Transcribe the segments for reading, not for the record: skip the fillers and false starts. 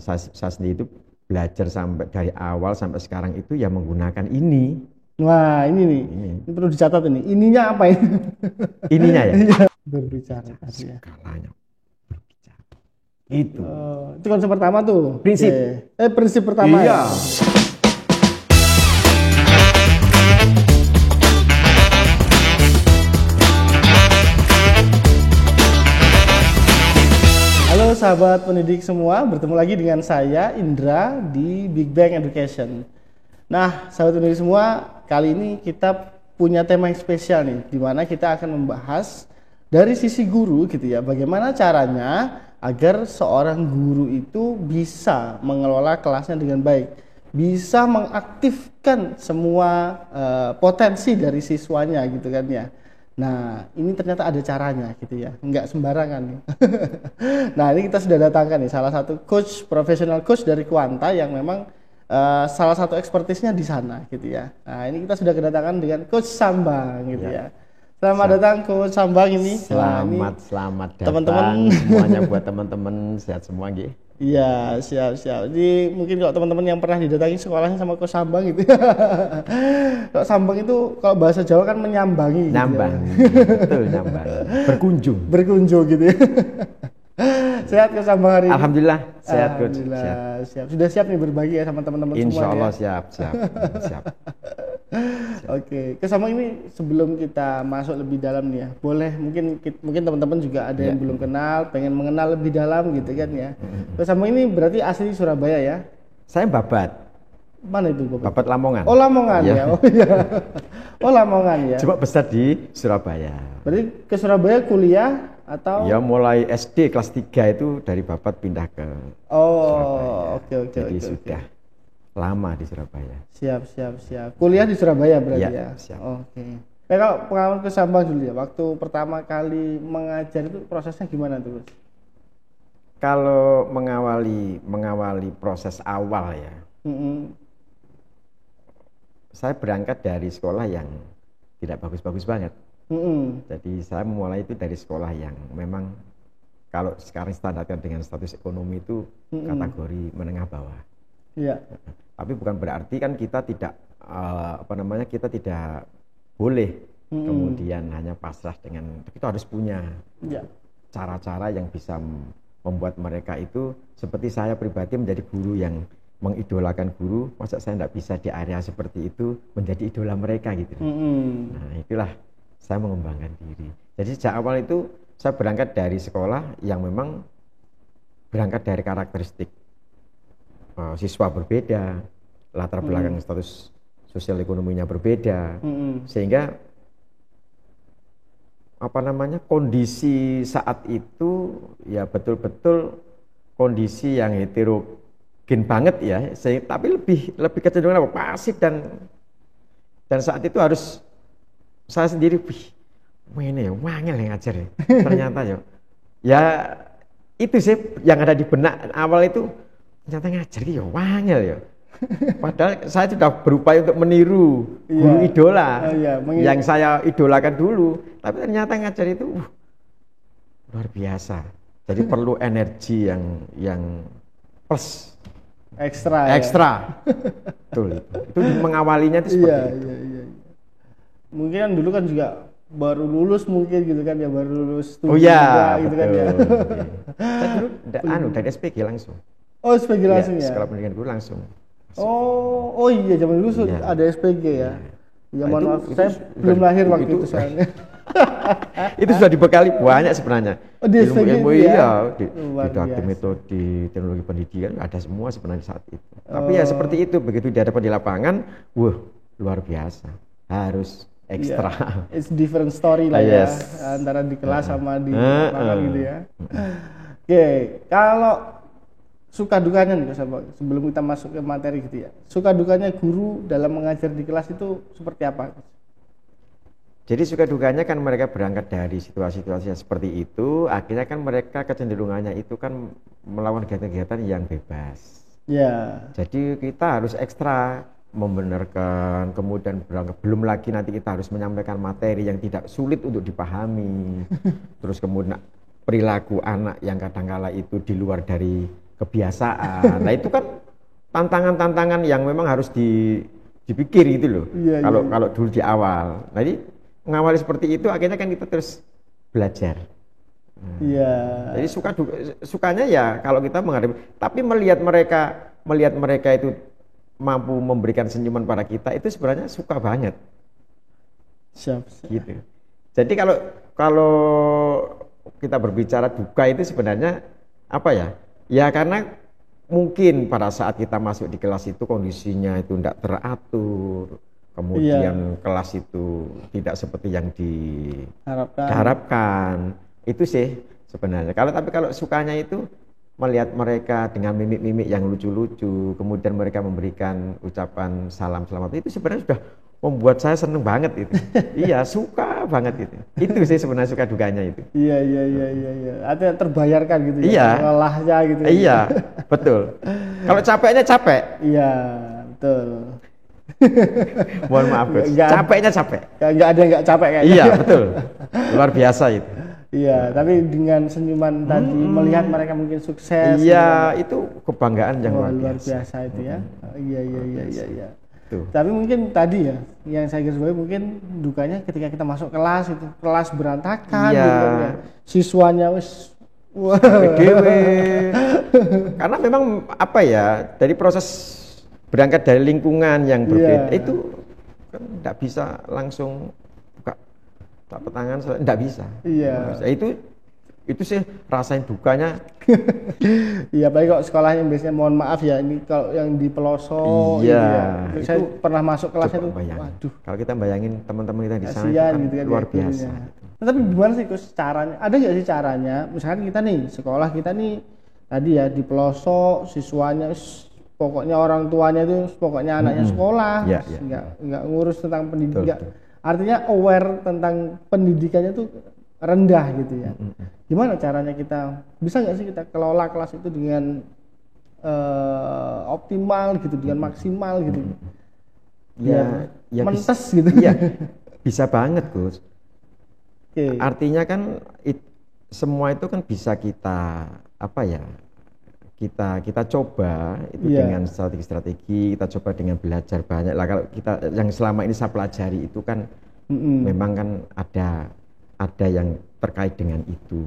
saya sendiri itu belajar sampai dari awal sampai sekarang itu ya menggunakan ini. Wah, ini nih. Ini perlu dicatat ini. Ininya apa ini? Ininya ya. Berbicara tadi ya. Segalanya berbicara. Itu. Itu konsep pertama tuh. Prinsip. Prinsip pertama. Iya. Ya. Halo sahabat pendidik semua, bertemu lagi dengan saya Indra di Big Bang Education. Nah, sahabat pendidik semua, kali ini kita punya tema yang spesial nih, di mana kita akan membahas dari sisi guru gitu ya, bagaimana caranya agar seorang guru itu bisa mengelola kelasnya dengan baik, bisa mengaktifkan semua potensi dari siswanya gitu kan ya. Nah, ini ternyata ada caranya gitu ya, nggak sembarangan nih. Nah, ini kita sudah datangkan nih salah satu coach, profesional coach dari Quanta yang memang salah satu ekspertisnya di sana gitu ya. Nah, ini kita sudah kedatangan dengan Coach Sambang gitu ya. Selamat datang Coach Sambang ini. Selamat datang teman-teman semuanya buat teman-teman sehat semua nggih. Iya, siap. Jadi mungkin kalau teman-teman yang pernah didatangi sekolahnya sama Coach Sambang gitu. Kalau Sambang itu kalau bahasa Jawa kan menyambangi. Nyambang. Gitu ya. Betul, nyambang. Berkunjung gitu ya. Sehat Coach Sambang hari ini? Alhamdulillah sehat Coach. Siap. Sudah siap nih berbagi ya sama teman-teman semua. Insya Allah ya? siap. Oke, Coach Sambang ini sebelum kita masuk lebih dalam nih ya, boleh mungkin teman-teman juga ada yang belum kenal, pengen mengenal lebih dalam gitu kan ya. Coach Sambang ini berarti asli Surabaya ya? Saya Babat. Mana itu Babat Lamongan. Oh Lamongan ya. Oh iya. Oh Lamongan ya. Cuma besar di Surabaya. Berarti ke Surabaya kuliah atau? Ya mulai SD kelas 3 itu dari Babat pindah ke Surabaya. Oke. Jadi sudah lama di Surabaya. Siap. Kuliah di Surabaya berarti ya? Siap. Oke. Kalau pengalaman Coach Sambang dulu ya, waktu pertama kali mengajar itu prosesnya gimana tuh? Kalau mengawali proses awal ya, saya berangkat dari sekolah yang tidak bagus-bagus banget. Jadi saya mulai itu dari sekolah yang memang kalau sekarang standarkan dengan status ekonomi itu kategori menengah bawah. Iya. Tapi bukan berarti kan kita tidak kita tidak boleh kemudian hanya pasrah dengan, kita harus punya cara-cara yang bisa membuat mereka itu seperti saya pribadi menjadi guru yang mengidolakan guru, masa saya tidak bisa di area seperti itu menjadi idola mereka gitu. Nah itulah saya mengembangkan diri. Jadi sejak awal itu saya berangkat dari sekolah yang memang berangkat dari karakteristik siswa berbeda, latar belakang status sosial ekonominya berbeda, sehingga kondisi saat itu ya betul-betul kondisi yang heterogen banget ya, tapi lebih kecenderungan pasif dan saat itu harus saya sendiri ini ya wangel yang ngajar ya. Ternyata ya itu sih yang ada di benak awal itu, ternyata ngajar ya wangel ya. Padahal saya sudah berupaya untuk meniru guru idola yang saya idolakan dulu, tapi ternyata ngajar itu luar biasa. Jadi perlu energi yang plus, ekstra. Betul itu mengawalinya itu seperti itu. Iya. Mungkin kan dulu kan juga baru lulus mungkin gitu kan ya, baru lulus studi juga gitu kan ya. Saya dulu dari SPG langsung. Oh, SPG langsung ya? Sekolah pendidikan guru langsung. Oh iya, zaman dulu ada SPG ya. Ya mohon maaf, saya belum lahir waktu itu soalnya. Itu sudah dibekali banyak sebenarnya. Oh, di SPG ilmu ya? Di metode teknologi pendidikan ada semua sebenarnya saat itu. Tapi ya seperti itu, begitu dihadapkan di lapangan, luar biasa. Harus ekstra. It's different story lah ya, antara di kelas sama di lapangan gitu ya. Oke, kalau suka dukanya nih sebelum kita masuk ke materi gitu ya, suka dukanya guru dalam mengajar di kelas itu seperti apa? Jadi suka dukanya kan mereka berangkat dari situasi-situasi yang seperti itu, akhirnya kan mereka kecenderungannya itu kan melawan kegiatan-kegiatan yang bebas. Jadi kita harus ekstra membenarkan, kemudian berangkat, belum lagi nanti kita harus menyampaikan materi yang tidak sulit untuk dipahami. Terus kemudian perilaku anak yang kadangkala itu di luar dari kebiasaan. Nah itu kan tantangan-tantangan yang memang harus dipikir gitu loh. Iya, Kalau iya. kalau dulu di awal. Nah, jadi mengawali seperti itu akhirnya kan kita terus belajar. Iya. Jadi sukanya ya kalau kita menghadapi, tapi melihat mereka itu mampu memberikan senyuman pada kita itu sebenarnya suka banget Siap. gitu. Jadi kalau kalau kita berbicara duka itu sebenarnya apa ya? Ya karena mungkin pada saat kita masuk di kelas itu kondisinya itu tidak teratur, kemudian kelas itu tidak seperti yang diharapkan. Itu sih sebenarnya. Tapi kalau sukanya itu melihat mereka dengan mimik-mimik yang lucu-lucu, kemudian mereka memberikan ucapan salam selamat, itu sebenarnya sudah membuat saya seneng banget itu. Iya, suka banget itu. Itu sih sebenarnya suka dukanya itu. Iya. Artinya terbayarkan gitu ya. Iya. Lelahnya gitu. Iya, betul. Kalau capeknya capek. Iya, betul. Mohon maaf, Coach. Capeknya capek. Enggak ada yang enggak capek kayaknya. Iya, betul. Luar biasa itu. Iya, tapi dengan senyuman tadi melihat mereka mungkin sukses. Iya, itu kebanggaan yang luar biasa itu ya. Iya. Tuh. Tapi mungkin tadi ya, yang saya garis bawahi mungkin dukanya ketika kita masuk kelas itu, kelas berantakan iya. gitu ya. Siswanya wis Karena memang apa ya, dari proses berangkat dari lingkungan yang berbeda itu kan tidak bisa langsung buka telapak tangan, tidak bisa. Iya. Itu sih rasain dukanya. Iya, apalagi kok sekolahnya biasanya mohon maaf ya, ini kalau yang di pelosok. Iya. Gitu ya. Saya pernah masuk kelasnya tuh, waduh. Kalau kita bayangin teman-teman kita di sana itu kan gitu kan, luar biasa. Nah, tapi gimana sih Coach caranya? Ada nggak sih caranya? Misalkan kita nih sekolah kita nih tadi ya di pelosok, siswanya pokoknya orang tuanya itu pokoknya anaknya sekolah, nggak ngurus tentang pendidikan. Artinya aware tentang pendidikannya tuh rendah gitu ya. Gimana caranya kita bisa nggak sih kita kelola kelas itu dengan optimal gitu, dengan maksimal gitu? Ya mentes gitu. Iya, bisa banget Gus. Artinya kan semua itu kan bisa kita apa ya? Kita coba itu dengan strategi-strategi, kita coba dengan belajar banyak lah. Kalau kita yang selama ini saya pelajari itu kan memang kan ada yang terkait dengan itu,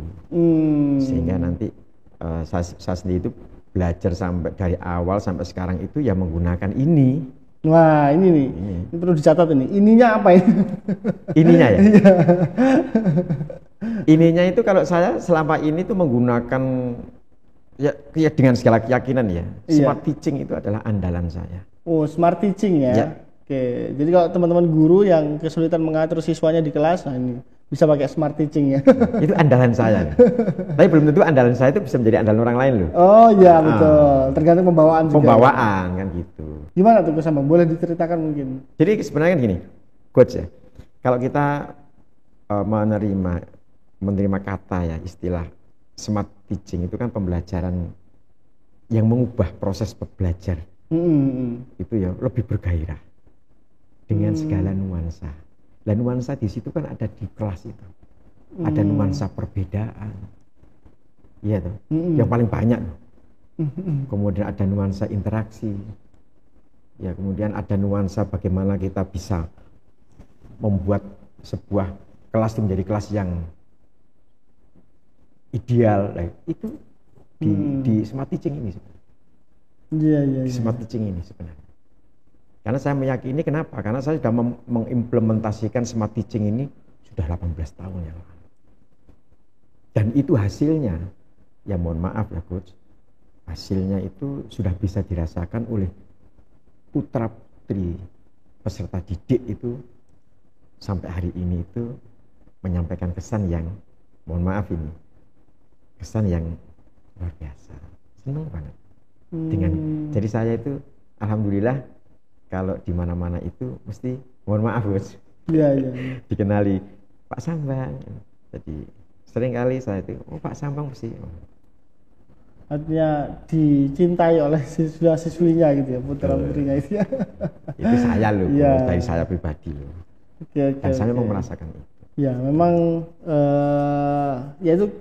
sehingga nanti saya sendiri itu belajar sampai dari awal sampai sekarang itu ya menggunakan ini. Wah, ini nih, ini perlu dicatat ini. Ininya apa ini? Ininya ya. Ininya itu kalau saya selama ini tuh menggunakan ya dengan segala keyakinan ya. Smart teaching itu adalah andalan saya. Oh, smart teaching ya. Oke, jadi kalau teman-teman guru yang kesulitan mengatur siswanya di kelas, nah ini bisa pakai smart teaching ya. Itu andalan saya. Tapi belum tentu andalan saya itu bisa menjadi andalan orang lain loh. Oh iya betul, tergantung pembawaan juga. Pembawaan kan gitu. Gimana tuh Coach Sambang? Boleh diceritakan mungkin? Jadi sebenarnya gini, Coach ya, kalau kita menerima kata ya istilah smart teaching itu kan pembelajaran yang mengubah proses belajar. Itu ya lebih bergairah dengan segala nuansa. Dan nuansa di situ kan ada di kelas itu. Ada nuansa perbedaan. Iya tuh. Yang paling banyak. Kemudian ada nuansa interaksi. Ya, kemudian ada nuansa bagaimana kita bisa membuat sebuah kelas itu menjadi kelas yang ideal. Nah, itu di smart teaching ini sebenarnya. Di smart teaching ini sebenarnya. Karena saya meyakini kenapa? Karena saya sudah mengimplementasikan smart teaching ini sudah 18 tahun yang lalu. Dan itu hasilnya, ya mohon maaf ya Coach, hasilnya itu sudah bisa dirasakan oleh putra putri peserta didik itu sampai hari ini itu menyampaikan kesan yang, mohon maaf ini, kesan yang luar biasa. Senang banget. Jadi saya itu alhamdulillah kalau di mana-mana itu mesti mohon maaf Bos. Iya. Dikenali Pak Sambang. Jadi sering kali saya itu, Pak Sambang mesti. Artinya dicintai oleh siswa-siswinya gitu ya, putra-putrinya itu ya. Itu saya loh, dari saya pribadi loh. Dan saya memang merasakan itu. Ya, memang ya itu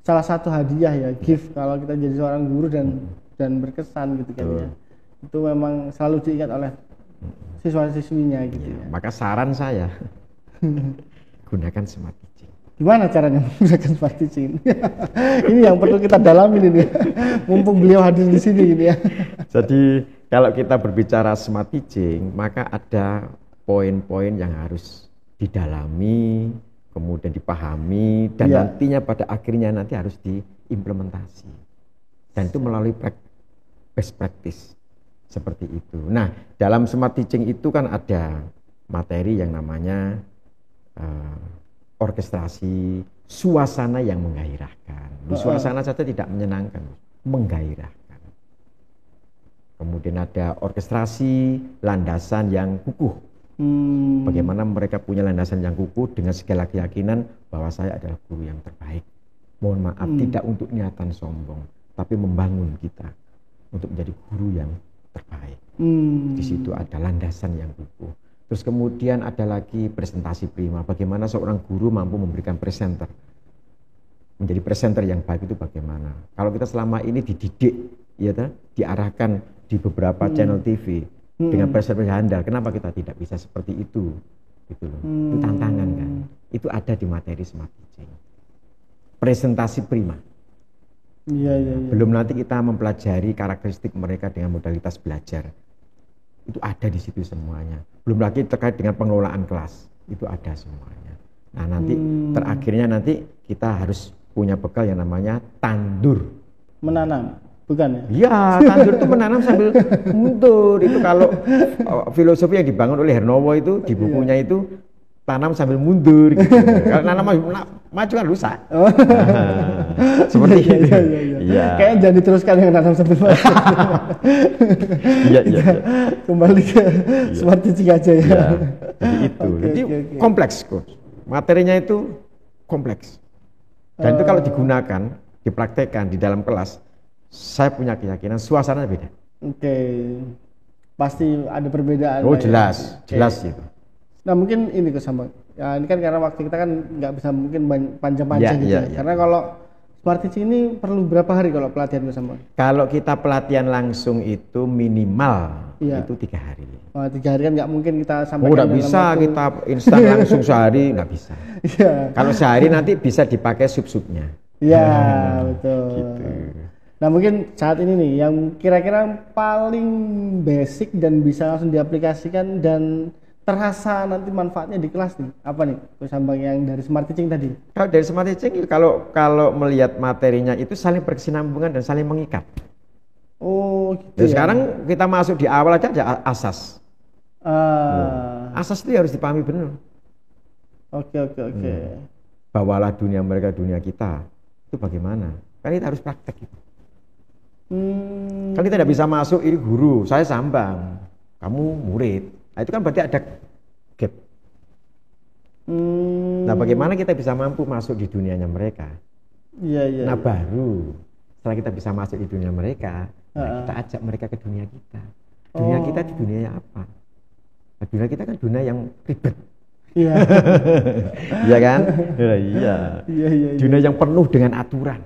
salah satu hadiah ya, gift kalau kita jadi seorang guru dan berkesan gitu kan ya. Itu memang selalu diingat oleh siswa-siswinya gitu ya. Maka saran saya gunakan smart teaching. Gimana caranya menggunakan smart teaching? Ini yang perlu kita dalamin ini. Mumpung beliau hadir di sini gitu ya. Jadi kalau kita berbicara smart teaching, maka ada poin-poin yang harus didalami, kemudian dipahami, dan nantinya pada akhirnya nanti harus diimplementasi. Dan itu melalui best practice seperti itu. Nah, dalam smart teaching itu kan ada materi yang namanya orkestrasi, suasana yang menggairahkan. Suasana saja tidak menyenangkan, menggairahkan. Kemudian ada orkestrasi, landasan yang kukuh. Bagaimana mereka punya landasan yang kukuh dengan segala keyakinan bahwa saya adalah guru yang terbaik. Mohon maaf, tidak untuk niatan sombong, tapi membangun kita untuk menjadi guru yang terbaik. Di situ ada landasan yang kukuh. Terus kemudian ada lagi presentasi prima. Bagaimana seorang guru mampu memberikan presenter, menjadi presenter yang baik itu bagaimana? Kalau kita selama ini dididik, ya, diarahkan di beberapa channel TV dengan presenter handal, kenapa kita tidak bisa seperti itu? Gitu loh. Itu tantangan kan? Itu ada di materi smart teaching. Presentasi prima. Iya. Belum nanti kita mempelajari karakteristik mereka dengan modalitas belajar. Itu ada di situ semuanya. Belum lagi terkait dengan pengelolaan kelas. Itu ada semuanya. Nah, nanti terakhirnya nanti kita harus punya bekal yang namanya tandur. Menanam, bukan ya? Iya, tandur itu menanam sambil mundur. Itu kalau filosofi yang dibangun oleh Hernowo itu di bukunya itu tanam sambil mundur gitu. Kalau nanam maju kan rusak. Seperti itu. Iya. Kayaknya jangan diteruskan yang nanam sambil maju. Iya. Kembali ke smart teaching aja ya. Jadi itu. Jadi kompleks kok. Materinya itu kompleks. Dan itu kalau digunakan, dipraktekkan di dalam kelas, saya punya keyakinan suasananya beda. Pasti ada perbedaan. Oh, jelas itu. Nah, mungkin ini kesama. Ya, ini kan karena waktu kita kan nggak bisa mungkin panjang-panjang gitu. Karena kalau smart teaching ini perlu berapa hari kalau pelatihan bersama? Kalau kita pelatihan langsung itu minimal itu 3 hari. Oh, 3 hari kan nggak mungkin kita sampai. Oh, nggak bisa kita instan langsung sehari, nggak bisa. Kalau sehari nanti bisa dipakai sub-subnya. Iya, betul. Gitu. Nah, mungkin saat ini nih yang kira-kira paling basic dan bisa langsung diaplikasikan dan terasa nanti manfaatnya di kelas nih, apa nih Sambang yang dari smart teaching tadi? Kalau dari smart teaching kalau melihat materinya itu saling berkesinambungan dan saling mengikat. Oh, gitu. Nah, sekarang kita masuk di awal aja ada asas. Asas itu harus dipahami benar. Oke. Bawalah dunia mereka dunia kita. Itu bagaimana? Kan kita harus praktek itu. Kan kita tidak bisa masuk ini guru, saya Sambang, kamu murid. Nah, itu kan berarti ada gap. Nah, bagaimana kita bisa mampu masuk di dunianya mereka? Iya. Nah, baru setelah kita bisa masuk di dunia mereka, kita ajak mereka ke dunia kita. Dunia kita di dunia apa? Nah, dunia kita kan dunia yang ribet. Iya. Iya kan? Iya. Dunia yang penuh dengan aturan.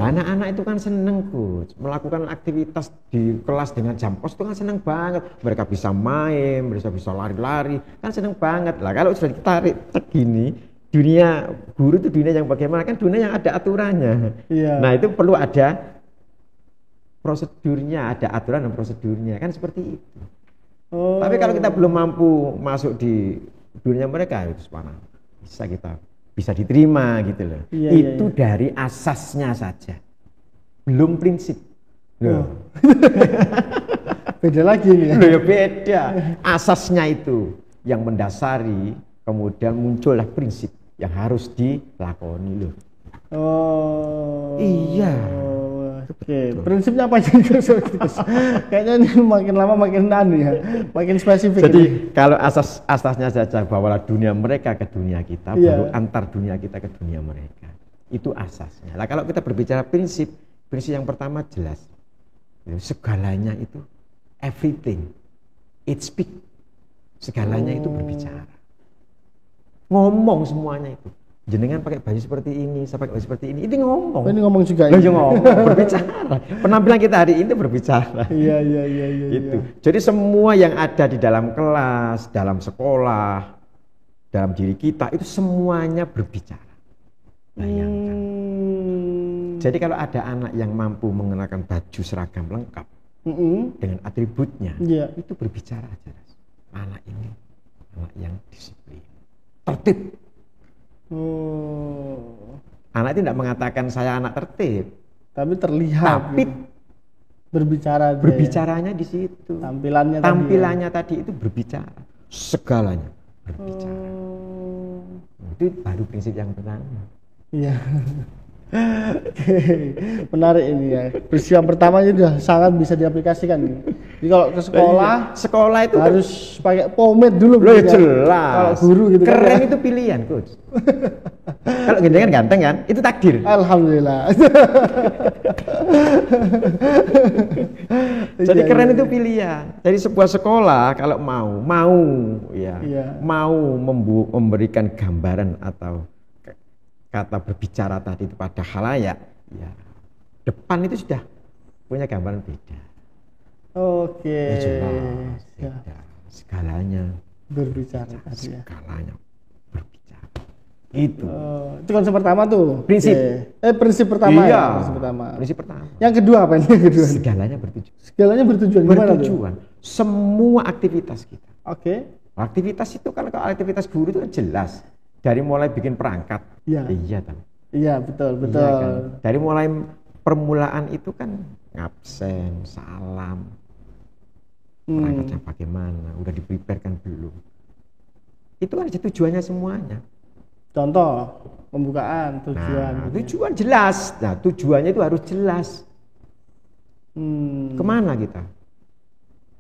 Anak-anak itu kan seneng Coach, melakukan aktivitas di kelas dengan jam kos itu kan seneng banget. Mereka bisa main, mereka bisa lari-lari, kan seneng banget. Lah kalau sudah ditarik gini, dunia guru itu dunia yang bagaimana? Kan dunia yang ada aturannya. Nah, itu perlu ada prosedurnya, ada aturan dan prosedurnya, kan seperti itu. Tapi kalau kita belum mampu masuk di dunia mereka, itu bisa diterima gitu loh. Itu dari asasnya saja, belum prinsip. Beda lagi nih. Ya beda. Asasnya itu yang mendasari, kemudian muncullah prinsip yang harus dilakoni loh. Iya. Oke, prinsipnya apa aja? Kayaknya ini makin lama makin makin spesifik. Jadi kalau asasnya saja bawalah dunia mereka ke dunia kita, baru antar dunia kita ke dunia mereka. Itu asasnya. Nah, kalau kita berbicara prinsip yang pertama jelas. Segalanya itu everything, it speak. Segalanya itu berbicara. Ngomong semuanya itu. jenengan pakai baju seperti ini, saya pakai baju seperti ini ngomong. Oh, ini ngomong juga. Loh, ya ngomong, berbicara. Penampilan kita hari ini berbicara. Iya. Itu. Jadi semua yang ada di dalam kelas, dalam sekolah, dalam diri kita itu semuanya berbicara. Bayangkan. Jadi kalau ada anak yang mampu mengenakan baju seragam lengkap dengan atributnya, itu berbicara jelas. Anak ini anak yang disiplin, tertib. Anak itu tidak mengatakan saya anak tertib, tapi terlihat. Tapi gitu. Berbicara. Berbicaranya di situ. Tampilannya tadi itu berbicara. Segalanya berbicara. Itu baru prinsip yang pertama. Iya. Menarik ini ya. Prinsip yang pertama itu sudah sangat bisa diaplikasikan. Jadi kalau ke sekolah itu harus pakai pomade dulu. Loh, jelas. Kalau guru gitu keren kan. Itu pilihan, Coach. Kalau jenengan ganteng kan, itu takdir. Alhamdulillah. Jadi keren itu pilihan. Jadi sebuah sekolah kalau mau memberikan gambaran atau kata berbicara tadi itu pada khalayak, ya depan itu sudah punya gambaran beda. Oke. Jelas, beda. Segalanya berbicara. Segalanya berbicara. Gitu. Itu konsep pertama tuh. Prinsip. Prinsip pertama. Iya. Ya. Prinsip pertama. Yang kedua apa ini? Segalanya bertujuan. Gimana tuh? Semua aktivitas kita. Oke. Aktivitas itu kalau aktivitas guru itu kan jelas. Dari mulai bikin perangkat, iya kan? Iya betul. Iya, kan? Dari mulai permulaan itu kan ngabsen, salam, perangkatnya bagaimana, udah dipreparekan belum? Itu kan tujuannya semuanya. Contoh pembukaan tujuan. Tujuan jelas. Nah tujuannya itu harus jelas. Kemana kita?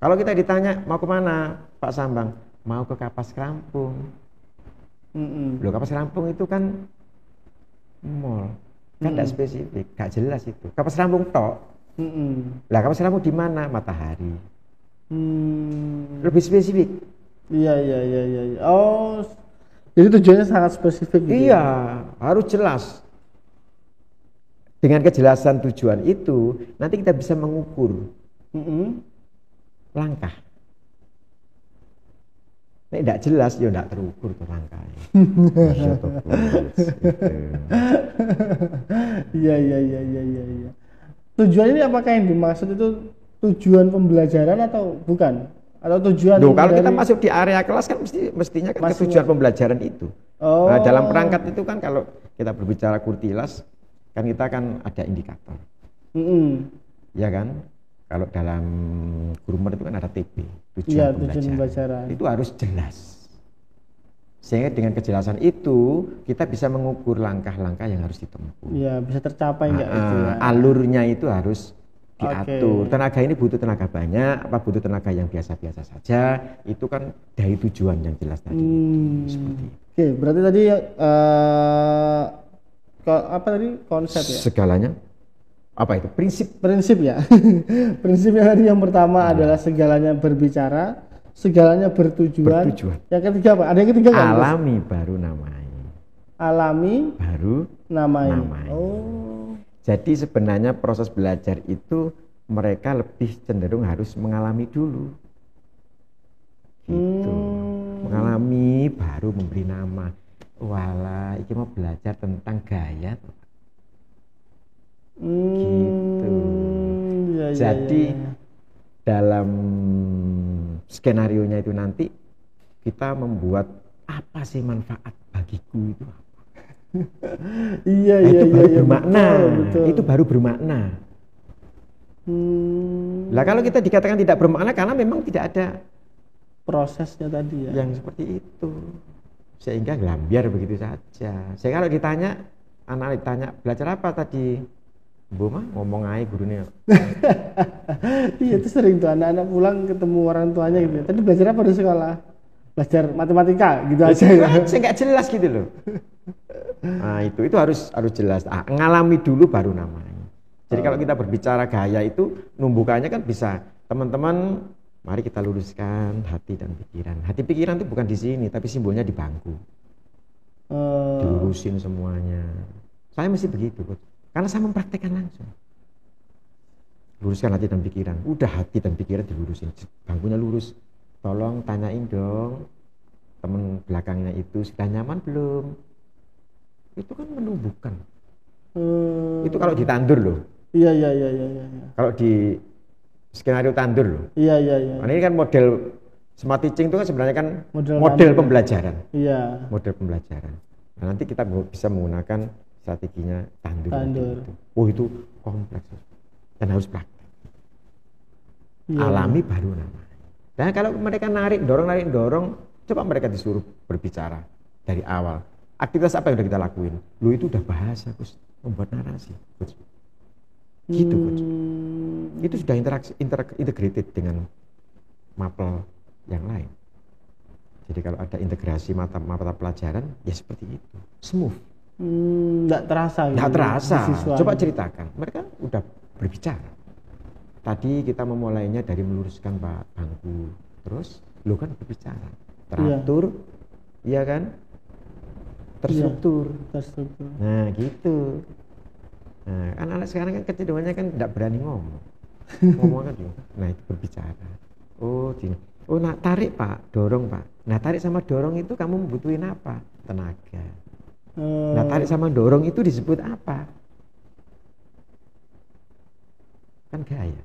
Kalau kita ditanya mau kemana, Pak Sambang? Mau ke Kapas Rampung. Loh, Kapas Rampung itu kan mall, kan tidak spesifik, gak jelas itu. Kapas Rampung tok. Lah Kapas Rampung di mana? Matahari. Lebih spesifik. Iya. Oh, jadi tujuannya sangat spesifik. Gitu. Iya, harus jelas. Dengan kejelasan tujuan itu, nanti kita bisa mengukur langkah. Nek tidak jelas, ya tidak terukur tuh langkahnya. Iya. Tujuan ini apakah yang dimaksud itu tujuan pembelajaran atau bukan? Atau tujuan? Kalau kita masuk di area kelas kan mestinya kan tujuan pembelajaran itu. Nah, dalam perangkat itu kan kalau kita berbicara kurtilas, kan kita kan ada indikator. Ya kan? Kalau dalam Groomer itu kan ada TP, tujuan pembelajaran. Itu harus jelas. Sehingga dengan kejelasan itu kita bisa mengukur langkah-langkah yang harus ditempuh. Iya, bisa tercapai enggak itu ya. Alurnya itu harus diatur. Tenaga ini butuh tenaga banyak, apa butuh tenaga yang biasa-biasa saja. Itu kan dari tujuan yang jelas tadi. Seperti itu. Oke, berarti tadi apa tadi konsep ya? Segalanya. Apa itu? Prinsip ya. Prinsipnya tadi yang pertama adalah segalanya berbicara, segalanya bertujuan. Yang ketiga apa? Ada yang ketiga kan? Alami baru namai. Alami baru namai. Oh. Jadi sebenarnya proses belajar itu mereka lebih cenderung harus mengalami dulu. Gitu. Mengalami baru memberi nama. Walah, ini mau belajar tentang gaya. Gitu. Jadi dalam skenarionya itu nanti kita membuat apa sih manfaat bagiku itu apa? Itu baru bermakna. Betul. Itu baru bermakna. Lah kalau kita dikatakan tidak bermakna karena memang tidak ada prosesnya tadi ya. Yang seperti itu. Sehingga gelambiar begitu saja. Sehingga kalau ditanya, anak ditanya belajar apa tadi? Bu mah ngomong aja gurunya. Iya itu sering tuh anak-anak pulang ketemu orang tuanya gitu. Tadi belajar apa di sekolah? Belajar matematika gitu aja. Saya nggak jelas gitu loh. Nah itu harus jelas. Ngalami dulu baru namanya. Jadi kalau kita berbicara gaya itu numbukannya kan bisa teman-teman. Mari kita luruskan hati dan pikiran. Hati pikiran itu bukan di sini, tapi simbolnya di bangku. diurusin semuanya. Saya mesti begitu, Coach. Karena saya mempraktekkan langsung. Luruskan hati dan pikiran. Udah hati dan pikiran dilurusin. Bangkunya lurus. Tolong tanyain dong teman belakangnya itu sudah nyaman belum? Itu kan menumbuhkan. Itu kalau ditandur loh. Iya. Kalau di skenario tandur loh. Iya. Nah, ini kan model smart teaching itu kan sebenarnya kan model tandur. Pembelajaran. Iya. Model pembelajaran. Nah, nanti kita bisa menggunakan strateginya tandur. Tandur. Oh, itu kompleks dan harus praktek. Iya. Alami baru namanya. Dan kalau mereka narik dorong, coba mereka disuruh berbicara dari awal. Aktivitas apa yang udah kita lakuin? Lu itu udah bahasa, Coach, membuat narasi, Coach. Gitu, Coach. Itu sudah integrated dengan mapel yang lain. Jadi kalau ada integrasi mata pelajaran, ya seperti itu, smooth. Nggak terasa. Nggak terasa. Coba ceritakan. Mereka udah berbicara. Tadi kita memulainya dari meluruskan bangku, terus lu kan berbicara, teratur, iya kan, terstruktur. Nah gitu. Nah, kan anak sekarang kan kecenderungannya kan tidak berani ngomong kan juga. Nah itu berbicara. Oh gini. Oh nah tarik Pak, dorong Pak. Nah tarik sama dorong itu kamu membutuhin apa? Tenaga. Nah tarik sama dorong itu disebut apa? Kan gaya.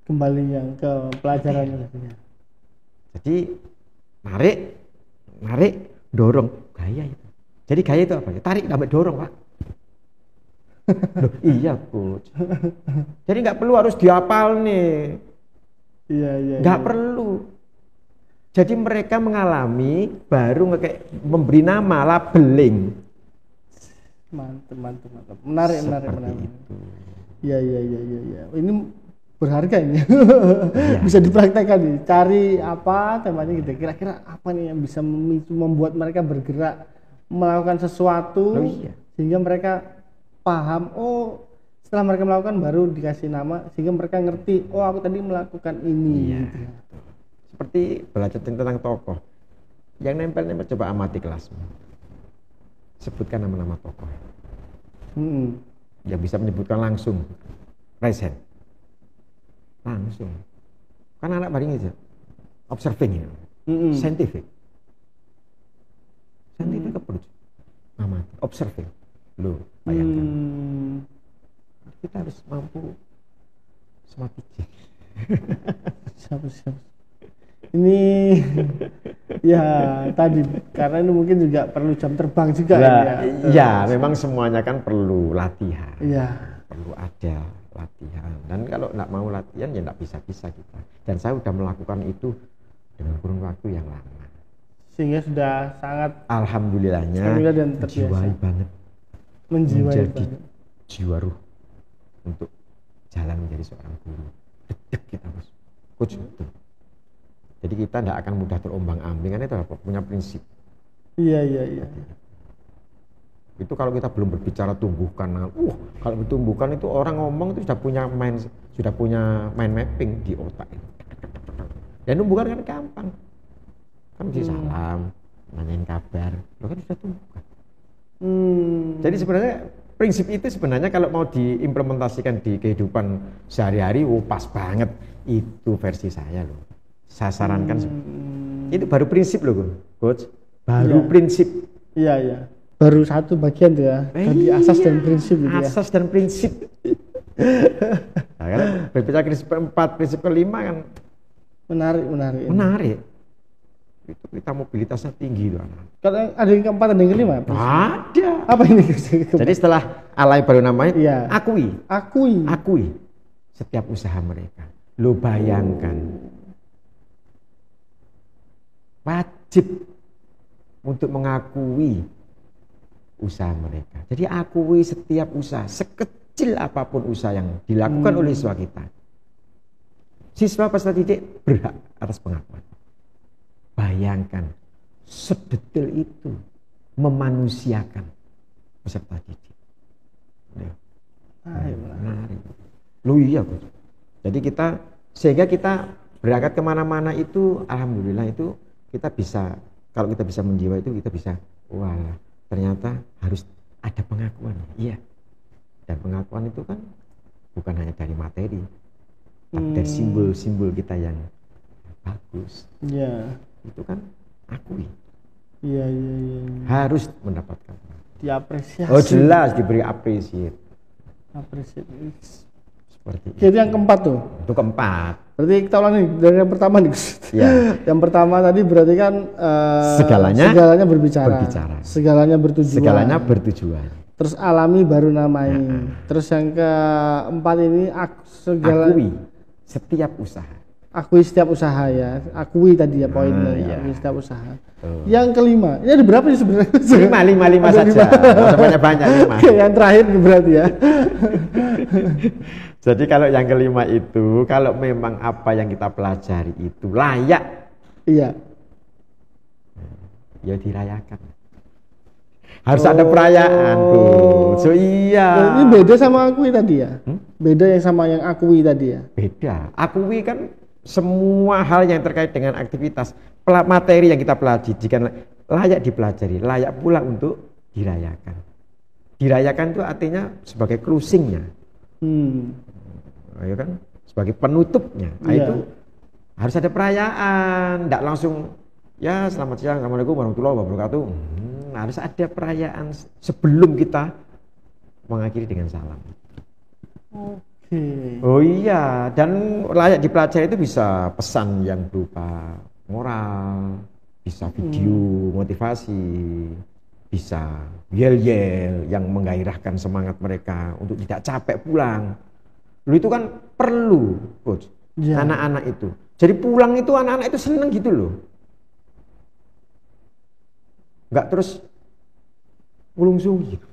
Kembali yang ke pelajaran. Jadi narik, dorong, gaya itu. Jadi gaya itu apa? Tarik sampai dorong, Pak. Loh, iya, Coach. Jadi nggak perlu harus dihafal nih. Iya. Nggak perlu. Jadi mereka mengalami baru kayak memberi nama, labeling. Mantap. Menarik. Itu. Iya. Ini berharga ini. Bisa dipraktekkan nih. Cari apa temanya gitu. Kira-kira apa nih yang bisa membuat mereka bergerak melakukan sesuatu sehingga mereka paham. Oh, setelah mereka melakukan baru dikasih nama sehingga mereka ngerti. Oh, aku tadi melakukan ini. Iya. Gitu. Seperti belajar tentang tokoh. Yang nempel coba amati kelasmu. Sebutkan nama-nama tokoh. Yang bisa menyebutkan langsung. Raise hand. Langsung. Kan anak paling itu observing ya. Scientific approach. Amati, observing. Loh, bayangkan. Kita harus mampu smart teaching. Siap. Ini ya tadi karena ini mungkin juga perlu jam terbang juga ya memang semuanya kan perlu latihan. Iya. Perlu ada latihan. Dan kalau nggak mau latihan ya nggak bisa kita. Dan saya sudah melakukan itu dengan kurun waktu yang lama. Sehingga sudah sangat alhamdulillahnya menjiwai banget. Menjadi jiwa ruh untuk jalan menjadi seorang guru. Dedek kita, Mas. Coach betul. Jadi kita tidak akan mudah terombang-ambing, kan itu punya prinsip. Iya. Itu kalau kita belum berbicara tumbuhkan, kalau ditumbuhkan itu orang ngomong itu sudah punya mind mapping di otak. Dan tumbuhkan kan gampang, kan mesti salam, nanyain kabar, lo kan sudah tumbuhkan. Jadi sebenarnya prinsip itu sebenarnya kalau mau diimplementasikan di kehidupan sehari-hari, pas banget itu versi saya loh. Saya sarankan itu baru prinsip loh, Coach. Baru prinsip. Iya. Baru satu bagian tuh ya. Tadi asas dan prinsip gitu ya. Asas dan prinsip. Nah, kalau berbicara prinsip keempat, prinsip kelima kan menarik. Itu kita mobilitasnya tinggi tuh anak. Kalau ada yang keempat dan yang kelima? Ada. Apa ini? Jadi setelah alay baru namanya, akui setiap usaha mereka. Lo bayangkan. Wajib untuk mengakui usaha mereka. Jadi akui setiap usaha, sekecil apapun usaha yang dilakukan oleh siswa kita. Siswa peserta didik berhak atas pengakuan. Bayangkan sedetail itu memanusiakan peserta didik. Menarik. Loh iya, Bos. Jadi sehingga kita berangkat kemana-mana itu, alhamdulillah itu kita bisa kalau kita bisa menjiwa itu kita bisa, wah ternyata harus ada pengakuan. Iya. Dan pengakuan itu kan bukan hanya dari materi, tapi dari simbol-simbol kita yang bagus. Iya. Itu kan akui. Iya. Harus mendapatkan. Diapresiasi. Oh jelas diberi apresiasi. Seperti Jadi yang keempat tuh. Itu keempat. Berarti kita ulang nih dari yang pertama nih. Ya. Yang pertama tadi berarti kan segalanya berbicara. Segalanya bertujuan. Segalanya bertujuan. Terus alami baru namai. Terus yang keempat ini akui setiap usaha. Akui setiap usaha ya. Akui tadi ya poinnya ya. Iya. Akui setiap usaha. Yang kelima, ini ada berapa sih sebenarnya? Lima saja. Banyak 5. Yang terakhir berarti ya. Jadi kalau yang kelima itu, kalau memang apa yang kita pelajari itu layak, iya, ya dirayakan. Harus ada perayaan, Bu. So iya. Ini beda sama akui tadi ya? Beda yang sama yang akui tadi ya? Beda. Akui kan semua hal yang terkait dengan aktivitas materi yang kita pelajari, jika layak dipelajari, layak pula untuk dirayakan. Dirayakan itu artinya sebagai closingnya. Ya kan? Sebagai penutupnya. Nah, itu harus ada perayaan, tidak langsung ya selamat siang, assalamualaikum warahmatullahi wabarakatuh. Harus ada perayaan sebelum kita mengakhiri dengan salam. Oh iya, dan layak dipelajari itu bisa pesan yang berupa moral, bisa video motivasi, bisa yel-yel yang menggairahkan semangat mereka untuk tidak capek pulang. Lu itu kan perlu, coach, anak-anak itu. Jadi pulang itu anak-anak itu seneng gitu loh. Enggak terus ulung-sung gitu.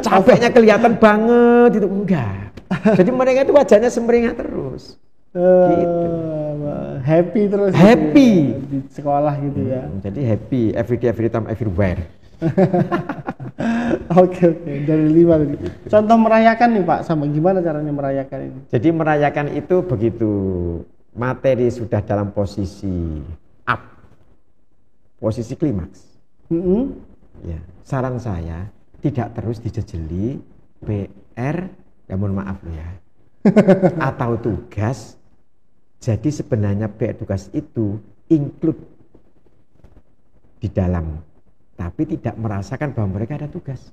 Capeknya kelihatan banget itu enggak. Jadi mereka itu wajahnya semeringat terus. Gitu. Happy terus. Happy gitu ya, di sekolah gitu ya. Jadi happy every day, every time, everywhere. Oke. Dari 5 tadi. Contoh merayakan nih Pak, sama gimana caranya merayakan ini? Jadi merayakan itu begitu materi sudah dalam posisi up, posisi klimaks. Ya, saran saya tidak terus dijejeli PR, ya mohon maaf loh ya, atau tugas. Jadi sebenarnya PR tugas itu include di dalam, tapi tidak merasakan bahwa mereka ada tugas.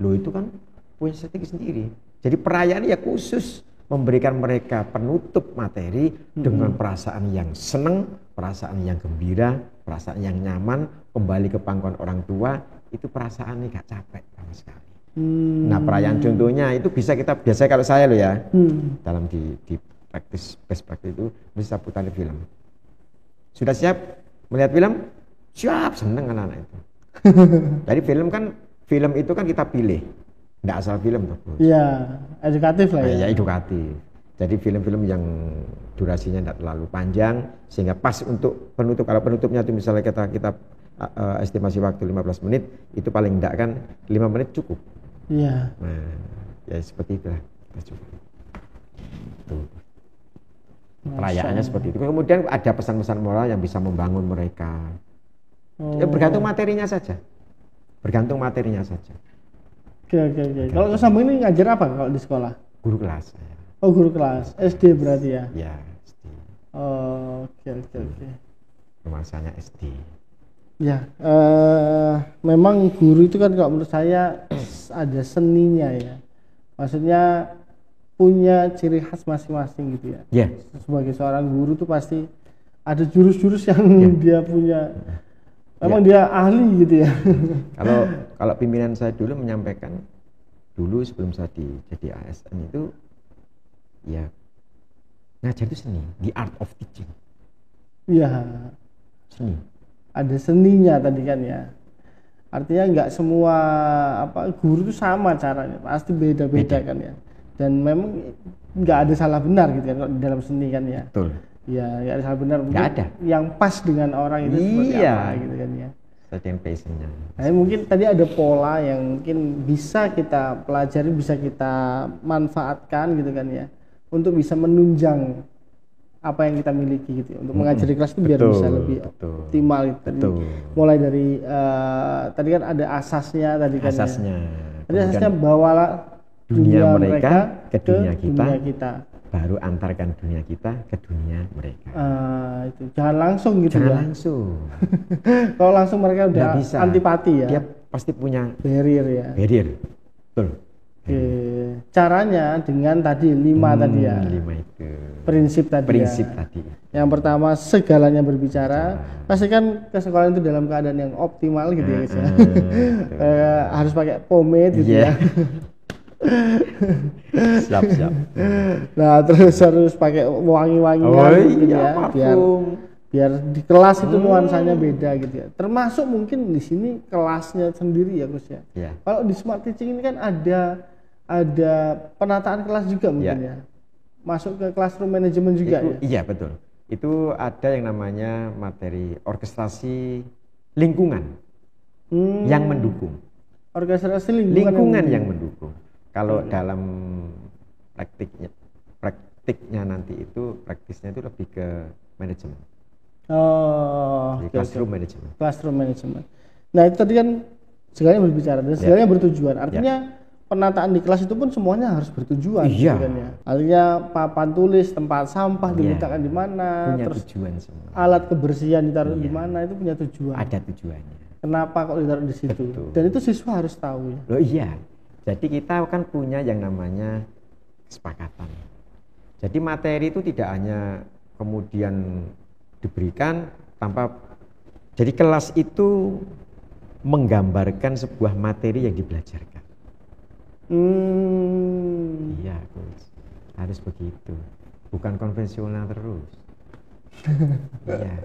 Loh itu kan punya strategi sendiri. Jadi perayaan ya khusus memberikan mereka penutup materi dengan perasaan yang senang, perasaan yang gembira, perasaan yang nyaman, kembali ke pangkuan orang tua. Itu perasaan gak capek sama sekali. Nah perayaan contohnya itu bisa kita, biasanya kalau saya loh ya, dalam di praktis best practice itu bisa putar film. Sudah siap melihat film? Siap, seneng anak-anak itu. Jadi film itu kan kita pilih, nggak asal film tuh. Iya, edukatif lah ya. Ya edukatif. Jadi film-film yang durasinya tidak terlalu panjang sehingga pas untuk penutup. Kalau penutupnya itu misalnya kita estimasi waktu 15 menit, itu paling enggak kan 5 menit cukup. Iya. Nah, ya seperti itulah. Cukup. Tuh. Perayaannya seperti itu. Kemudian ada pesan-pesan moral yang bisa membangun mereka. Ya bergantung materinya saja. Oke. Kalau Kesambung ini ngajar apa kalau di sekolah? Guru kelas. Oh guru kelas, SD berarti ya? Ya SD. Oke. Masanya SD. Ya, memang guru itu kan kalau menurut saya ada seninya ya. Maksudnya punya ciri khas masing-masing gitu ya. Yeah. Sebagai seorang guru tuh pasti ada jurus-jurus yang dia punya. Memang dia ahli gitu ya. Kalau pimpinan saya dulu menyampaikan dulu sebelum saya jadi ASN itu ya ngajar itu seni, the art of teaching. Iya. Seni. Ada seninya tadi kan ya. Artinya nggak semua guru itu sama caranya, pasti beda-beda kan ya. Dan memang nggak ada salah benar gitu kan di dalam seni kan ya. Betul. Ya nggak ada salah benar. Nggak ada. Yang pas dengan orang itu seperti apa gitu kan ya. Sesuai passionnya. Nah, mungkin tadi ada pola yang mungkin bisa kita pelajari, bisa kita manfaatkan gitu kan ya, untuk bisa menunjang apa yang kita miliki gitu ya. Untuk mengajari kelas itu biar Betul, bisa lebih betul. optimal gitu. Betul. Mulai dari tadi kan ada asasnya tadi kan Asasnya. ya. Tadi Kemudian asasnya bawalah dunia mereka ke dunia dunia kita. kita. Baru antarkan dunia kita ke dunia mereka. Itu jangan langsung gitu Jangan ya. langsung. Kalau langsung mereka udah Nggak bisa. antipati ya. Dia pasti punya Barrier ya. barrier. Betul. Oke. Caranya dengan tadi 5 tadi ya. 5 itu. Prinsip tadi Prinsip ya. tadi. Yang pertama segalanya berbicara. Pastikan ke sekolah itu dalam keadaan yang optimal gitu ya guys ya. Harus pakai pomade gitu ya. Siap. Nah, terus harus pakai wangi-wangian gitu ya. Biar di kelas itu nuansanya beda gitu ya. Termasuk mungkin di sini kelasnya sendiri ya Gus ya. Kalau di Smart Teaching ini kan ada penataan kelas juga mungkin ya. Masuk ke classroom management juga itu, ya. Iya betul. Itu ada yang namanya materi orkestrasi lingkungan yang mendukung. Orkestrasi lingkungan yang mendukung. Kalau dalam praktiknya nanti itu praktisnya itu lebih ke manajemen. Classroom management. Classroom management. Nah itu tadi kan segalanya berbicara dan segalanya bertujuan. Artinya penataan di kelas itu pun semuanya harus bertujuan. Iya. Kan ya. Artinya papan tulis, tempat sampah diletakkan di mana, punya terus tujuan semua. alat kebersihan ditaruh di mana itu punya tujuan. Ada tujuannya. Kenapa kok ditaruh di situ? Betul. Dan itu siswa harus tahu ya. Loh iya. Jadi kita kan punya yang namanya kesepakatan. Jadi materi itu tidak hanya kemudian diberikan tanpa. Jadi kelas itu menggambarkan sebuah materi yang dibelajarkan. Iya, Coach. Harus begitu. Bukan konvensional terus. Iya.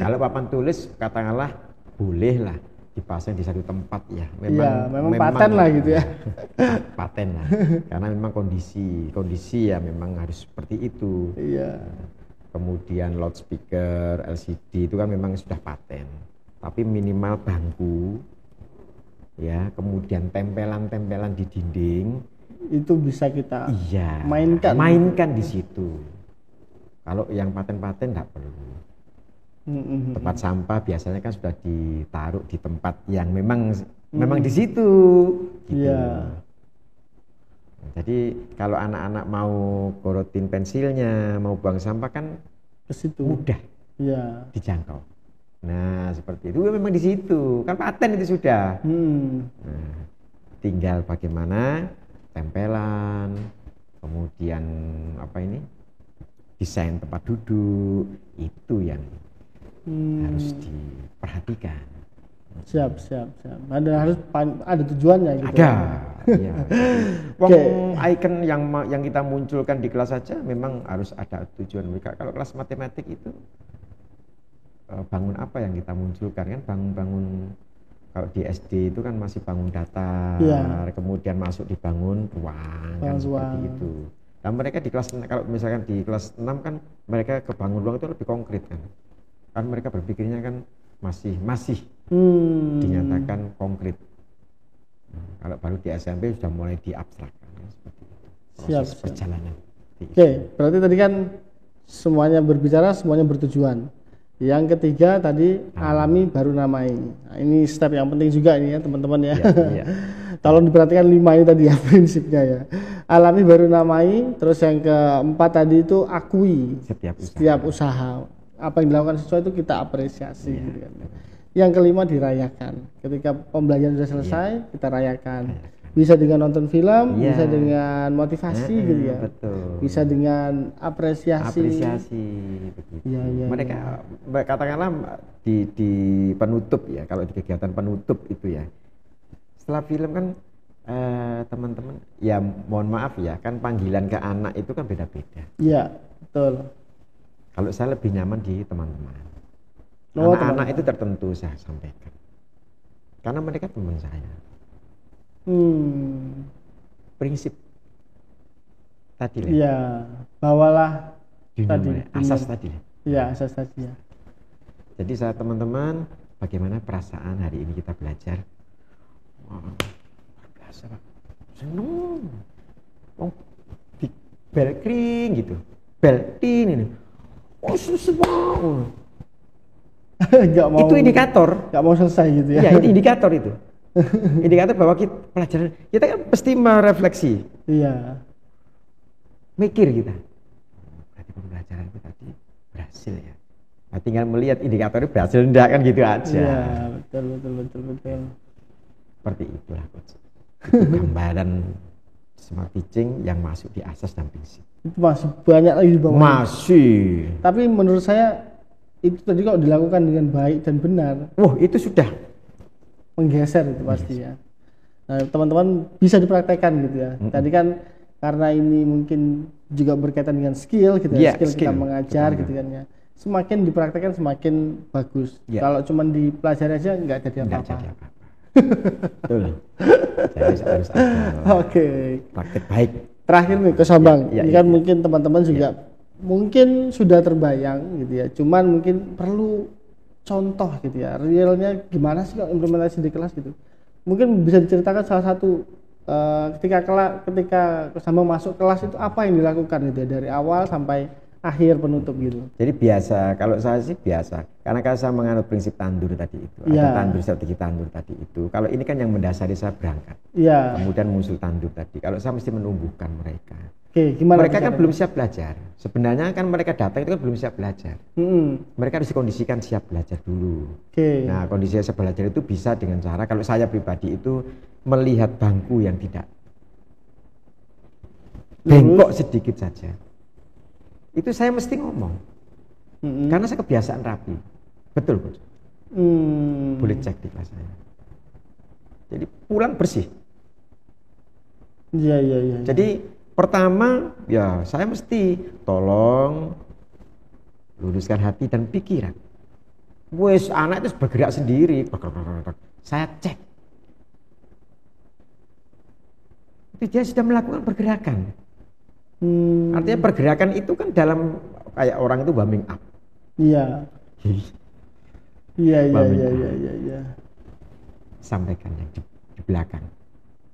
Kalau papan tulis katakanlah bolehlah dipasang di satu tempat ya. Memang paten lah gitu ya. Paten lah. Karena memang kondisi ya memang harus seperti itu. Iya. Kemudian loudspeaker, LCD itu kan memang sudah paten. Tapi minimal bangku ya, kemudian tempelan-tempelan di dinding itu bisa kita mainkan di situ. Kalau yang paten-paten enggak perlu. Tempat sampah biasanya kan sudah ditaruh di tempat yang memang di situ gitu. Iya. Jadi kalau anak-anak mau gorotin pensilnya, mau buang sampah kan ke situ mudah dijangkau. Nah seperti itu memang di situ kan paten itu sudah. Nah, tinggal bagaimana tempelan, kemudian desain tempat duduk itu yang harus diperhatikan. Siap. Harus ada tujuannya gitu. Ada. Ya. Icon yang kita munculkan di kelas saja memang harus ada tujuan mereka. Kalau kelas matematik itu bangun apa yang kita munculkan kan bangun kalau di SD itu kan masih bangun datar, kemudian masuk dibangun ruang kan seperti itu. Dan mereka di kelas kalau misalkan di kelas 6 kan mereka ke bangun ruang itu lebih konkret kan. Kan mereka berpikirnya kan masih dinyatakan konkret. Kalau baru di SMP sudah mulai diabstrakkan seperti itu. Proses perjalanan. Berarti tadi kan semuanya berbicara, semuanya bertujuan. Yang ketiga tadi alami baru namai. Nah, ini step yang penting juga ini ya teman-teman ya. Tolong diperhatikan 5 ini tadi ya prinsipnya ya. Alami baru namai. Terus yang keempat tadi itu akui setiap usaha. Apa yang dilakukan siswa itu kita apresiasi gitu kan. Yang kelima dirayakan. Ketika pembelajaran sudah selesai kita rayakan. Bisa dengan nonton film, bisa dengan motivasi gitu ya. Betul. Bisa dengan apresiasi begitu. Mereka katakanlah di penutup ya, kalau di kegiatan penutup itu ya. Setelah film kan teman-teman ya mohon maaf ya, kan panggilan ke anak itu kan beda-beda. Iya, betul. Kalau saya lebih nyaman di teman-teman. Anak-anak itu tertentu saya sampaikan. Karena mereka teman saya. Prinsip tadi ya, bawalah tadi asas tadi. Ya, asas tadi ya. Jadi saya teman-teman, bagaimana perasaan hari ini kita belajar? Wah, luar biasa Pak. Seneng. Bel kring gitu. Bel tin ini. Oh, semua. Nggak Itu indikator. nggak mau selesai gitu ya. Ya, itu indikator itu. Indikator bahwa pelajaran kita kan pasti merefleksi. Iya. Mikir kita. Berarti pembelajaran itu tadi berhasil ya. Nah, tinggal melihat indikatornya berhasil enggak kan gitu aja. Iya, betul. Seperti itulah coach. Itu gambaran smart teaching yang masuk di asas dan prinsip. Itu masih banyak lagi di bawah. Masih. Tapi menurut saya itu tadi kalau dilakukan dengan baik dan benar, Wah, itu sudah menggeser itu pasti ya. Nah, teman-teman bisa dipraktekkan gitu ya. Tadi kan karena ini mungkin juga berkaitan dengan skill gitu ya, skill kita mengajar gitu kan ya. Semakin dipraktekkan semakin bagus. Kalau cuma dipelajari aja nggak jadi apa-apa. Betul. Jadi harus ada praktek baik. Terakhir nih ke Sabang. Ini kan ya. mungkin teman-teman juga mungkin sudah terbayang gitu ya. Cuman mungkin perlu contoh gitu ya. Realnya gimana sih kalau implementasi di kelas gitu. Mungkin bisa diceritakan salah satu ketika Sabang masuk kelas itu apa yang dilakukan gitu ya dari awal sampai akhir penutup gitu. Jadi biasa, kalau saya sih biasa, karena saya menganut prinsip tandur tadi itu, ada tandur, strategi tandur tadi itu. Kalau ini kan yang mendasari saya berangkat, kemudian muncul tandur tadi. Kalau saya mesti menumbuhkan mereka. Gimana mereka kan belum siap belajar. Sebenarnya kan mereka datang itu kan belum siap belajar. Mereka harus dikondisikan siap belajar dulu. Nah, kondisi siap belajar itu bisa dengan cara, kalau saya pribadi itu melihat bangku yang tidak bengkok sedikit saja. Itu saya mesti ngomong, karena saya kebiasaan rapi, betul Coach. Boleh cek di kelas saya. Jadi pulang bersih. Iya. Jadi pertama ya saya mesti tolong luruskan hati dan pikiran. Wes anak itu bergerak sendiri, saya cek. Itu dia sudah melakukan pergerakan. Artinya pergerakan itu kan dalam kayak orang itu warming up. Iya. Sampaikan yang di belakang.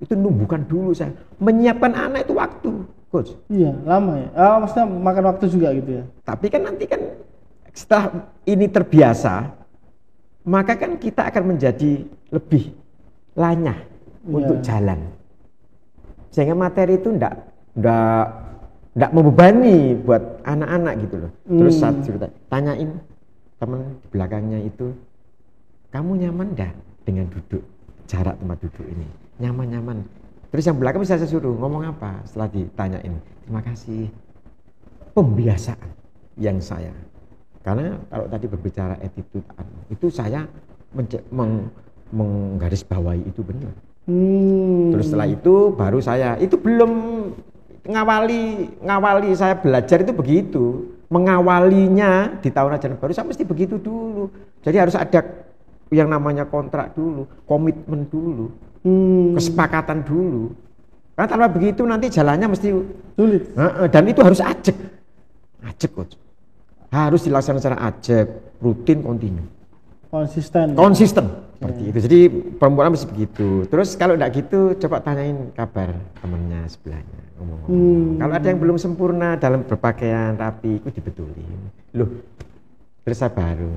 Itu numbuhkan dulu saya. Menyiapkan anak itu waktu, Coach. Iya, lama ya. Maksudnya makan waktu juga gitu ya. Tapi kan nanti kan setelah ini terbiasa, maka kan kita akan menjadi lebih lanyah untuk jalan. Sehingga materi itu enggak membebani buat anak-anak gitu loh. Terus saat cerita, tanyain teman di belakangnya itu, kamu nyaman enggak dengan duduk jarak tempat duduk ini? Nyaman. Terus yang belakang bisa saya suruh ngomong apa setelah ditanyain? Terima kasih. Pembiasaan yang saya. Karena kalau tadi berbicara attitude itu saya menggarisbawahi itu benar. Terus setelah itu baru saya itu belum ngawali saya belajar itu begitu, mengawalinya di tahun ajaran baru saya mesti begitu dulu. Jadi harus ada yang namanya kontrak dulu, komitmen dulu, kesepakatan dulu. Karena tanpa begitu nanti jalannya mesti sulit. Dan itu harus ajak Coach. Harus dilaksanakan secara ajak, rutin, kontinu. Konsisten seperti itu. Jadi perempuan mesti begitu. Terus kalau enggak gitu coba tanyain kabar temennya sebelahnya, ngomong-ngomong. Kalau ada yang belum sempurna dalam berpakaian rapi, itu dibetulin. Loh, terus saya baru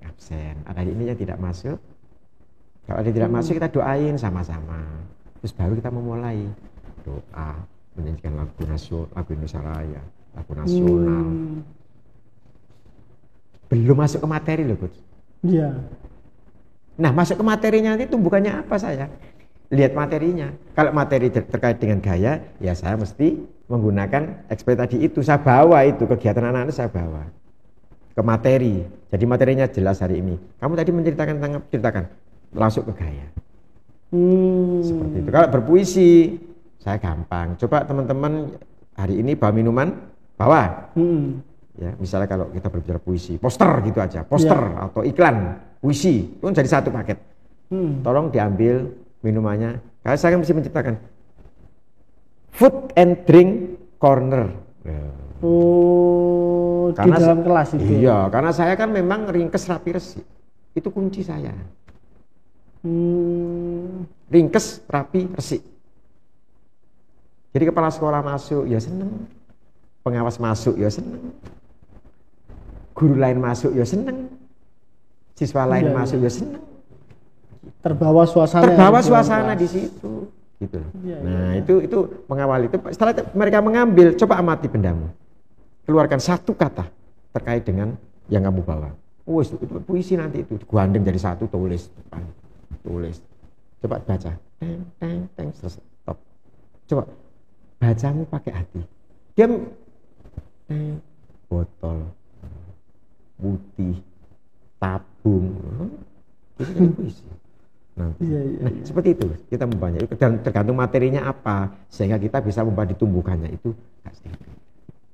absen. Ada ini yang tidak masuk. Kalau ada yang tidak masuk kita doain sama-sama. Terus baru kita memulai doa menyanyikan lagu nasional, lagu Indonesia Raya, lagu nasional. Belum masuk ke materi loh, Coach. Iya. Nah, masuk ke materinya nanti tumbukannya apa saya? Lihat materinya. Kalau materi terkait dengan gaya, ya saya mesti menggunakan ekspresi tadi itu. Saya bawa itu, kegiatan anak-anak saya bawa ke materi. Jadi materinya jelas hari ini. Kamu tadi ceritakan, langsung ke gaya. Seperti itu. Kalau berpuisi, saya gampang. Coba teman-teman hari ini bawa minuman, bawa. Ya, misalnya kalau kita berbicara puisi, poster gitu aja, atau iklan puisi, itu kan jadi satu paket. Tolong diambil minumannya. Karena saya mesti menciptakan food and drink corner. Karena di dalam kelas itu. Iya, karena saya kan memang ringkes rapi resik. Itu kunci saya. Ringkes rapi resik. Jadi kepala sekolah masuk, ya seneng. Pengawas masuk, ya seneng. guru lain masuk ya seneng, siswa lain masuk ya seneng. Terbawa suasana di situ gitu. Nah, itu mengawali itu setelah mereka mengambil, coba amati bendamu. Keluarkan satu kata terkait dengan yang kamu bawa. Oh, itu puisi nanti itu digandeng jadi satu, tulis depan. Tulis. Coba baca. Teng stop. Coba bacamu pakai hati. Dia botol putih tabung. Itu kan puisi. Nah, seperti itu kita membacanya, dan tergantung materinya apa sehingga kita bisa ditumbuhkannya itu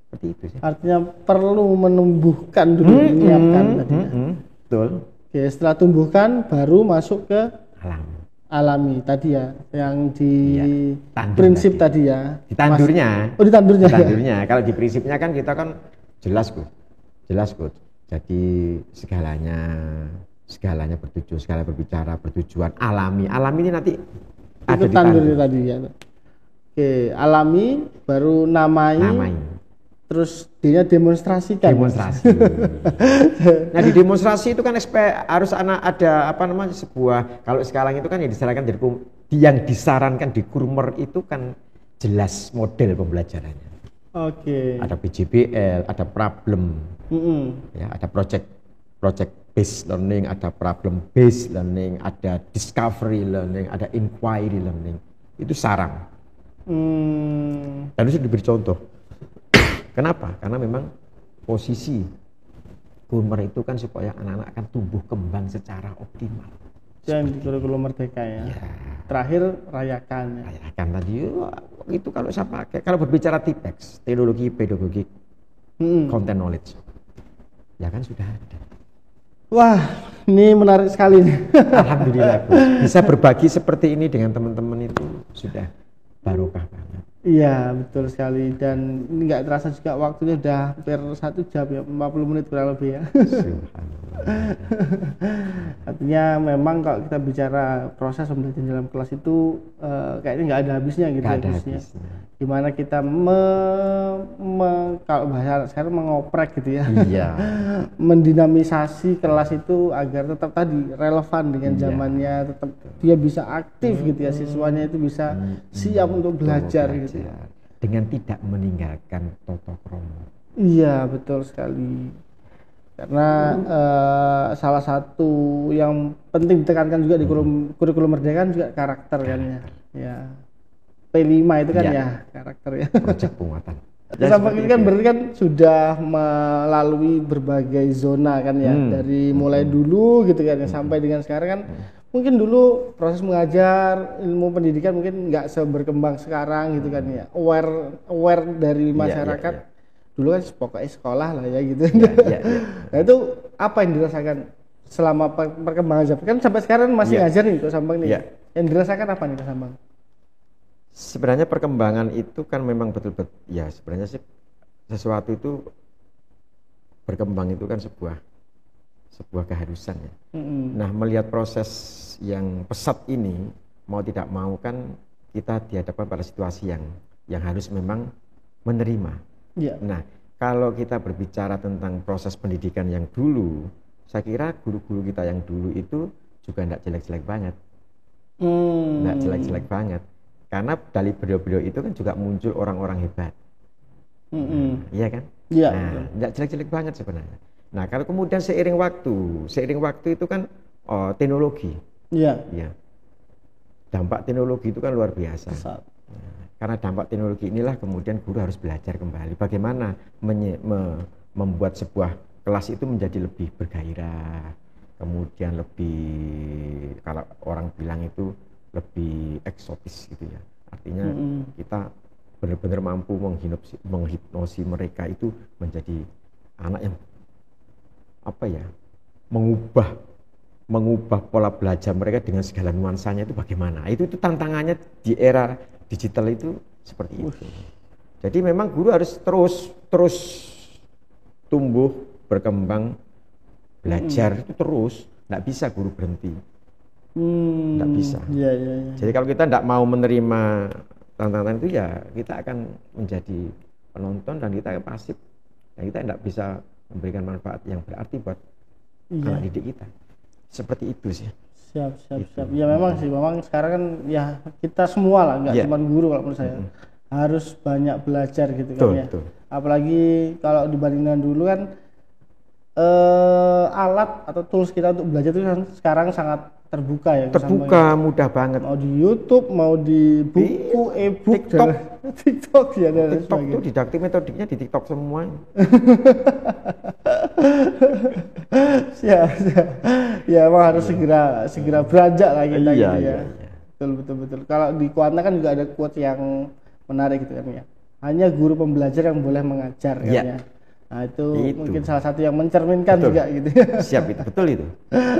seperti itu sih. Artinya perlu menumbuhkan dulu, menyiapkan tadi. Betul. Oke, setelah tumbuhkan baru masuk ke alami tadi ya, yang di prinsip tadi ya. Di tandurnya. Di tandurnya. Kalau di prinsipnya kan kita kan jelas kok. Jadi segalanya bertujuan, segala berbicara bertujuan alami. Alami ini nanti ada di tandur tadi ya. Oke, alami baru namai. Terus dia demonstrasikan. Nah, di demonstrasi itu kan harus ada sebuah, kalau sekarang itu kan yang disarankan yang disarankan di Kurmer itu kan jelas model pembelajarannya. Oke. Ada PJBL, ada problem. Ya, ada project based learning, ada problem based learning, ada discovery learning, ada inquiry learning. Itu sarang. Dan itu diberi contoh. Kenapa? Karena memang posisi Kurmer itu kan supaya anak-anak akan tumbuh kembang secara optimal. Yang di kurikulum Merdeka ya. Terakhir rayakan tadi itu kalau saya pakai, kalau berbicara TPEX, teknologi pedagogik content knowledge, ya kan sudah ada. Wah, ini menarik sekali nih. Alhamdulillah, bisa berbagi seperti ini dengan teman-teman itu sudah barokah banget. Iya, betul sekali, dan ini nggak terasa juga waktunya udah hampir 1 jam ya, 40 menit kurang lebih ya. Artinya memang kalau kita bicara proses pembelajaran dalam kelas itu kayaknya nggak ada habisnya gitu. Nggak ada habisnya. Gimana kita kalau bahasa sekarang mengoprek gitu ya. Iya. Mendinamisasi kelas itu agar tetap tadi relevan dengan zamannya, tetap dia bisa aktif gitu ya, siswanya itu bisa siap untuk belajar gitu. Dengan tidak meninggalkan toto kromo. Iya, betul sekali. Karena salah satu yang penting ditekankan juga di kurikulum Merdeka kan juga karakter kan ya. Ya. P5 itu kan ya karakter ya. Proyek penguatan. Sampai ini kan berarti kan sudah melalui berbagai zona kan ya, dari mulai dulu gitu kan sampai dengan sekarang kan. Mungkin dulu proses mengajar ilmu pendidikan mungkin nggak seberkembang sekarang gitu kan ya, aware dari masyarakat. Dulu kan pokoknya sekolah lah ya gitu. Nah itu apa yang dirasakan selama perkembangan zaman kan sampai sekarang masih ngajar nih Kak Sambang nih. Yang dirasakan apa nih Kak Sambang? Sebenarnya perkembangan itu kan memang betul-betul ya, sebenarnya sih sesuatu itu berkembang itu kan sebuah keharusan ya. Nah, melihat proses yang pesat ini, mau tidak mau kan kita dihadapkan pada situasi yang harus memang menerima. Nah, kalau kita berbicara tentang proses pendidikan yang dulu, saya kira guru-guru kita yang dulu itu juga tidak jelek-jelek banget. Tidak jelek-jelek banget. Karena dari beliau-beliau itu kan juga muncul orang-orang hebat. Iya kan? Iya. Nah, tidak jelek-jelek banget sebenarnya. Nah, kalau kemudian seiring waktu itu kan teknologi. Iya. Dampak teknologi itu kan luar biasa. Karena dampak teknologi inilah kemudian guru harus belajar kembali bagaimana membuat sebuah kelas itu menjadi lebih bergairah, kemudian lebih, kalau orang bilang itu lebih eksotis gitu ya. Artinya kita benar-benar mampu menghipnosi mereka itu menjadi anak yang mengubah pola belajar mereka dengan segala nuansanya itu bagaimana. Itu tantangannya di era digital itu seperti itu. Jadi memang guru harus terus tumbuh, berkembang, belajar itu terus, nggak bisa guru berhenti, nggak bisa. Jadi kalau kita nggak mau menerima tantangan itu ya kita akan menjadi penonton dan kita pasif, dan kita nggak bisa memberikan manfaat yang berarti buat Iya. anak didik kita. Seperti itu sih. Siap. Ya memang sih, memang sekarang kan ya kita semua lah, nggak Iya. cuma guru kalau menurut saya. Harus banyak belajar gitu kan Betul, ya. betul. Apalagi kalau dibandingkan dulu kan alat atau tools kita untuk belajar itu kan sekarang sangat terbuka ya. Terbuka, mudah banget. Mau di YouTube, mau di buku, e-book, TikTok. dan TikTok ya dan TikTok sebagainya. tuh didaktik metodiknya di TikTok semua. Siap. Ya emang harus segera beranjak lah kita Iya, gitu ya. iya. Betul. Kalau di Kuanta kan juga ada quote yang menarik gitu kan ya. Hanya guru pembelajar yang boleh mengajar kan Iya. ya. Nah itu Itu. mungkin salah satu yang mencerminkan Betul. juga gitu. Siap itu, betul itu.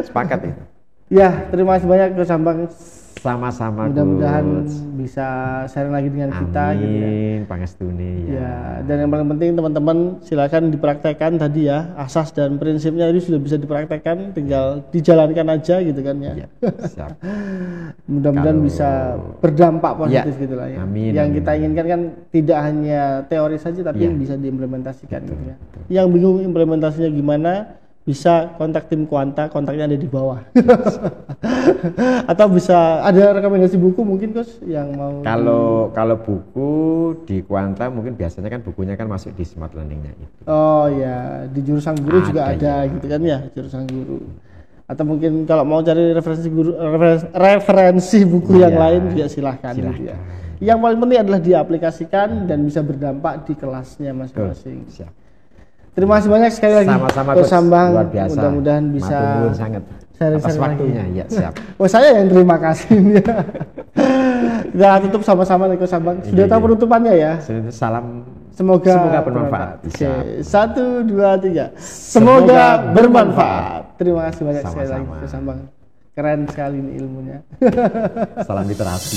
Sepakat itu. Ya, terima kasih banyak Coach Ambang. Sama-sama. Mudah-mudahan Coach. bisa sharing lagi dengan kita gitu ya. Amin, pangestune ya. Ya, dan yang paling penting teman-teman silakan dipraktekkan tadi ya, asas dan prinsipnya itu sudah bisa dipraktekkan, tinggal dijalankan aja gitu kan ya. Ya, siap. Mudah-mudahan Kalau- bisa berdampak positif Ya, gitu lah ya. amin, Yang amin. kita inginkan kan tidak hanya teori saja tapi Ya. bisa diimplementasikan gitu ya. Yang bingung implementasinya gimana, bisa kontak tim Kuanta, kontaknya ada di bawah. Atau bisa ada rekomendasi buku mungkin Coach yang mau Kalau buku di Kuanta mungkin biasanya kan bukunya kan masuk di smart learning-nya itu. Oh ya, di jurusan guru juga ada Ada, ya. gitu kan ya, jurusan guru. Atau mungkin kalau mau cari referensi guru, referensi buku yang Iya, lain juga silahkan gitu ya. Yang paling penting adalah diaplikasikan dan bisa berdampak di kelasnya masing-masing. Siap. Terima kasih banyak sekali lagi Sama-sama Coach Coach, Ambang. luar biasa. Mudah-mudahan bisa Matur nuwun sangat sharing-sharing atas lagi. waktunya. Ya, siap. Oh saya yang terima kasih ya. Kita tutup sama-sama nih Coach Ambang. Sudah Iya, tahu iya. penutupannya ya. Salam Semoga bermanfaat. Oke, Siap. 1, 2, 3. Semoga Semoga bermanfaat. Terima kasih banyak sekali lagi Sama-sama. Coach Ambang. Keren sekali ini ilmunya. Salam literasi.